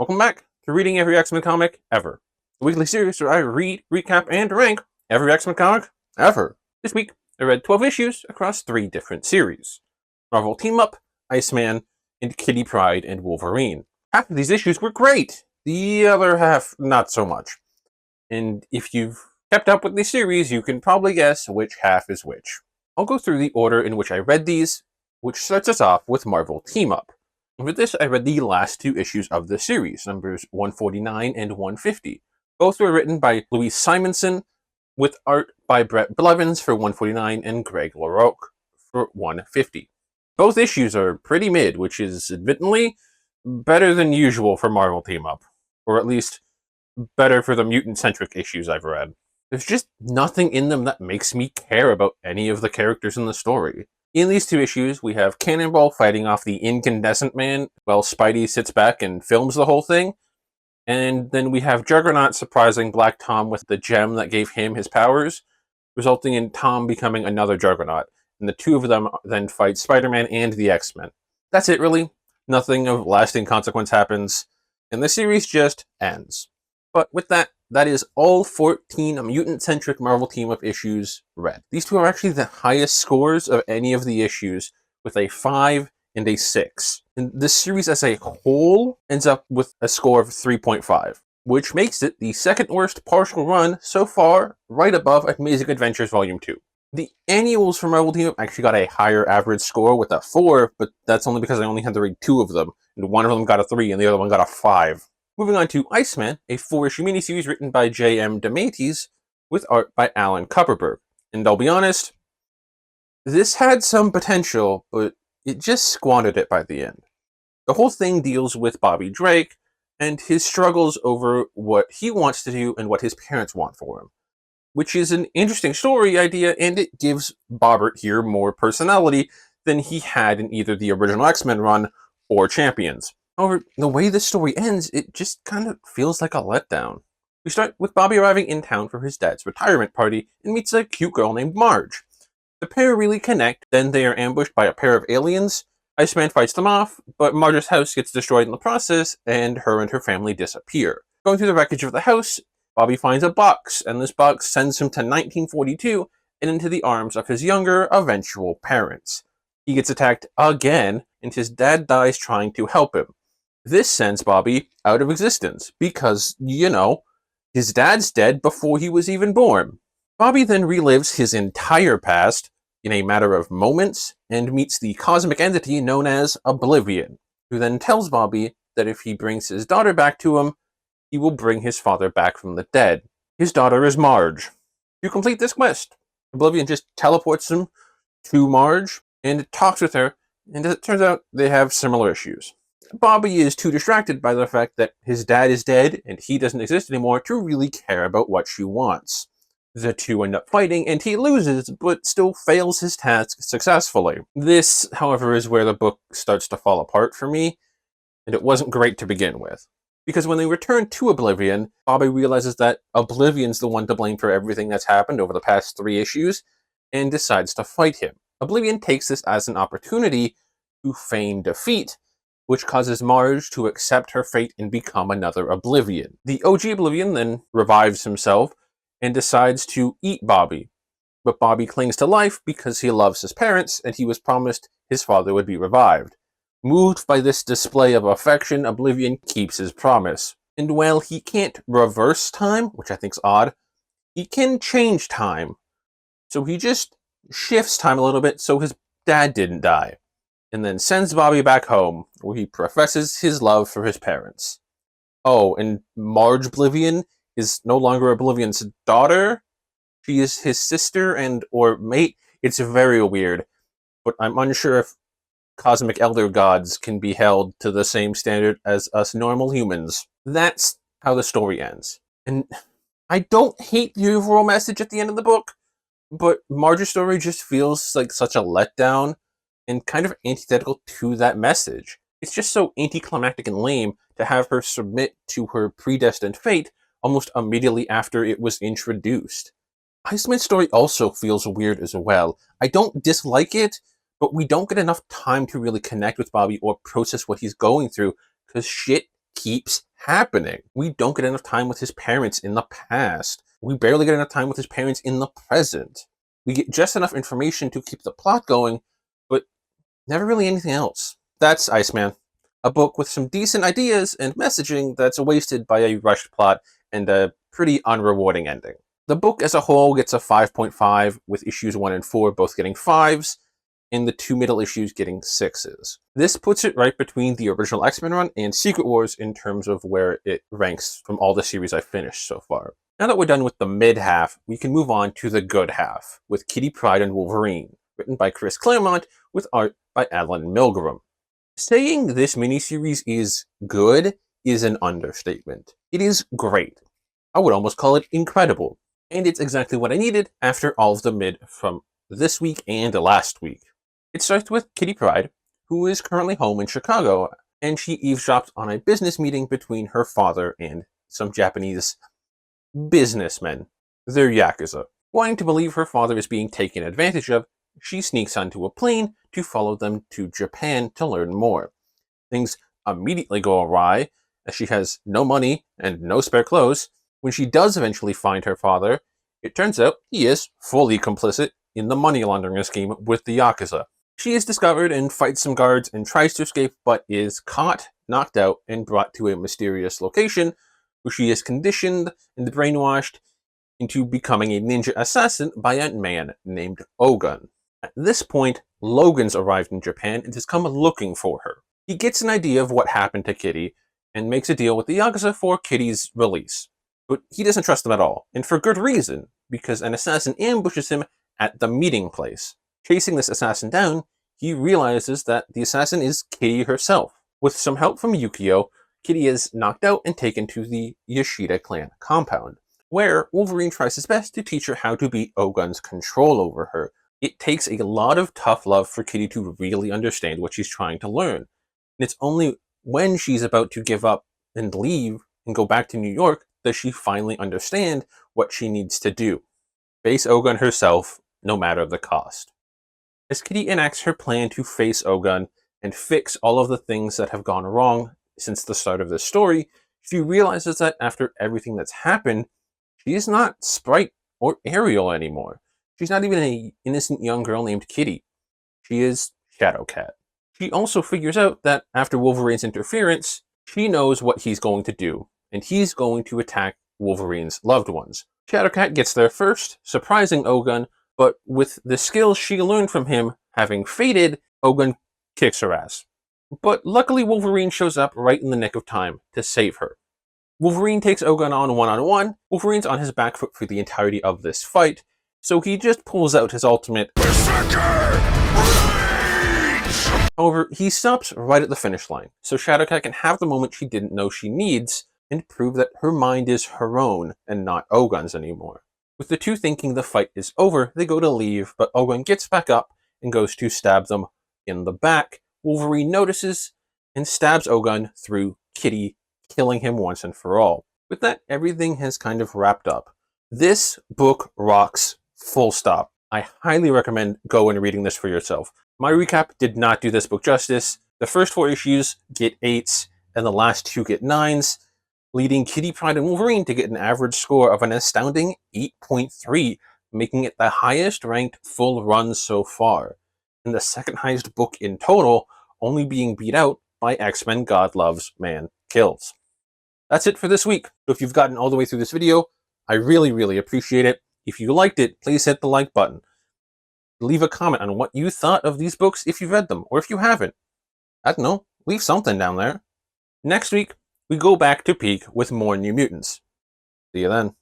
Welcome back to Reading Every X-Men Comic Ever, the weekly series where I read, recap, and rank every X-Men comic ever. This week, I read 12 issues across 3 different series: Marvel Team Up, Iceman, and Kitty Pryde and Wolverine. Half of these issues were great, the other half not so much. And if you've kept up with the series, you can probably guess which half is which. I'll go through the order in which I read these, which starts us off with Marvel Team Up. For this, I read the last 2 issues of the series, numbers 149 and 150. Both were written by Louise Simonson, with art by Brett Blevins for 149 and Greg LaRocque for 150. Both issues are pretty mid, which is admittedly better than usual for Marvel Team Up, or at least better for the mutant-centric issues I've read. There's just nothing in them that makes me care about any of the characters in the story. In these 2 issues, we have Cannonball fighting off the Incandescent Man while Spidey sits back and films the whole thing. And then we have Juggernaut surprising Black Tom with the gem that gave him his powers, resulting in Tom becoming another Juggernaut. And the 2 of them then fight Spider-Man and the X-Men. That's it, really. Nothing of lasting consequence happens, and the series just ends. But with that, that is all 14 mutant-centric Marvel Team-Up issues read. These 2 are actually the highest scores of any of the issues, with a 5 and a 6. And this series as a whole ends up with a score of 3.5, which makes it the second worst partial run so far, right above Amazing Adventures Volume 2. The annuals for Marvel Team-Up actually got a higher average score with a 4, but that's only because I only had to read 2 of them, and one of them got a 3 and the other one got a 5. Moving on to Iceman, a 4-issue miniseries written by J.M. DeMatteis, with art by Alan Kupperberg. And I'll be honest, this had some potential, but it just squandered it by the end. The whole thing deals with Bobby Drake and his struggles over what he wants to do and what his parents want for him, which is an interesting story idea, and it gives Bobbert here more personality than he had in either the original X-Men run or Champions. However, the way this story ends, it just kind of feels like a letdown. We start with Bobby arriving in town for his dad's retirement party and meets a cute girl named Marge. The pair really connect, then they are ambushed by a pair of aliens. Iceman fights them off, but Marge's house gets destroyed in the process, and her family disappear. Going through the wreckage of the house, Bobby finds a box, and this box sends him to 1942 and into the arms of his younger, eventual parents. He gets attacked again, and his dad dies trying to help him. This sends Bobby out of existence, because, his dad's dead before he was even born. Bobby then relives his entire past in a matter of moments, and meets the cosmic entity known as Oblivion, who then tells Bobby that if he brings his daughter back to him, he will bring his father back from the dead. His daughter is Marge. To complete this quest, Oblivion just teleports him to Marge and talks with her, and as it turns out, they have similar issues. Bobby is too distracted by the fact that his dad is dead and he doesn't exist anymore to really care about what she wants. The 2 end up fighting, and he loses, but still fails his task successfully. This, however, is where the book starts to fall apart for me, and it wasn't great to begin with. Because when they return to Oblivion, Bobby realizes that Oblivion's the one to blame for everything that's happened over the past 3 issues, and decides to fight him. Oblivion takes this as an opportunity to feign defeat, which causes Marge to accept her fate and become another Oblivion. The OG Oblivion then revives himself and decides to eat Bobby. But Bobby clings to life because he loves his parents, and he was promised his father would be revived. Moved by this display of affection, Oblivion keeps his promise. And while he can't reverse time, which I think's odd, he can change time. So he just shifts time a little bit so his dad didn't die, and then sends Bobby back home, where he professes his love for his parents. Oh, and Marge Oblivion is no longer Oblivion's daughter. She is his sister or mate. It's very weird, but I'm unsure if cosmic elder gods can be held to the same standard as us normal humans. That's how the story ends. And I don't hate the overall message at the end of the book, but Marge's story just feels like such a letdown and kind of antithetical to that message. It's just so anticlimactic and lame to have her submit to her predestined fate almost immediately after it was introduced. Iceman's story also feels weird as well. I don't dislike it, but we don't get enough time to really connect with Bobby or process what he's going through, because shit keeps happening? We don't get enough time with his parents in the past. We barely get enough time with his parents in the present. We get just enough information to keep the plot going, but never really anything else. That's Iceman, a book with some decent ideas and messaging that's wasted by a rushed plot and a pretty unrewarding ending. The book as a whole gets a 5.5, with issues 1 and 4 both getting 5s, and the 2 middle issues getting 6s. This puts it right between the original X-Men run and Secret Wars in terms of where it ranks from all the series I've finished so far. Now that we're done with the mid half, we can move on to the good half, with Kitty Pryde and Wolverine, written by Chris Claremont, with art by Alan Milgram. Saying this miniseries is good is an understatement. It is great. I would almost call it incredible. And it's exactly what I needed after all of the mid from this week and last week. It starts with Kitty Pryde, who is currently home in Chicago, and she eavesdrops on a business meeting between her father and some Japanese businessmen. They're Yakuza. Wanting to believe her father is being taken advantage of, she sneaks onto a plane to follow them to Japan to learn more. Things immediately go awry, as she has no money and no spare clothes. When she does eventually find her father, it turns out he is fully complicit in the money laundering scheme with the Yakuza. She is discovered and fights some guards and tries to escape, but is caught, knocked out, and brought to a mysterious location where she is conditioned and brainwashed into becoming a ninja assassin by a man named Ogun. At this point, Logan's arrived in Japan and has come looking for her. He gets an idea of what happened to Kitty and makes a deal with the Yakuza for Kitty's release. But he doesn't trust them at all, and for good reason, because an assassin ambushes him at the meeting place. Chasing this assassin down, he realizes that the assassin is Kitty herself. With some help from Yukio, Kitty is knocked out and taken to the Yoshida clan compound, where Wolverine tries his best to teach her how to beat Ogun's control over her. It takes a lot of tough love for Kitty to really understand what she's trying to learn, and it's only when she's about to give up and leave and go back to New York does she finally understand what she needs to do. Face Ogun herself, no matter the cost. As Kitty enacts her plan to face Ogun and fix all of the things that have gone wrong since the start of this story, she realizes that after everything that's happened, she is not Sprite or Ariel anymore. She's not even an innocent young girl named Kitty. She is Shadowcat. She also figures out that after Wolverine's interference, she knows what he's going to do, and he's going to attack Wolverine's loved ones. Shadowcat gets there first, surprising Ogun, but with the skills she learned from him having faded, Ogun kicks her ass. But luckily Wolverine shows up right in the nick of time to save her. Wolverine takes Ogun on one-on-one. Wolverine's on his back foot for the entirety of this fight, so he just pulls out his ultimate Berserker Rage! However, he stops right at the finish line, so Shadowcat can have the moment she didn't know she needs and prove that her mind is her own and not Ogun's anymore. With the two thinking the fight is over, they go to leave, but Ogun gets back up and goes to stab them in the back. Wolverine notices and stabs Ogun through Kitty, killing him once and for all. With that, everything has kind of wrapped up. This book rocks, full stop. I highly recommend going and reading this for yourself. My recap did not do this book justice. The first 4 issues get 8s, and the last 2 get 9s, leading Kitty Pryde and Wolverine to get an average score of an astounding 8.3, making it the highest ranked full run so far, and the second highest book in total, only being beat out by X-Men God Loves, Man Kills. That's it for this week. So if you've gotten all the way through this video, I really appreciate it. If you liked it, please hit the like button. Leave a comment on what you thought of these books if you've read them, or if you haven't. I don't know, leave something down there. Next week, we go back to Peak with more New Mutants. See you then.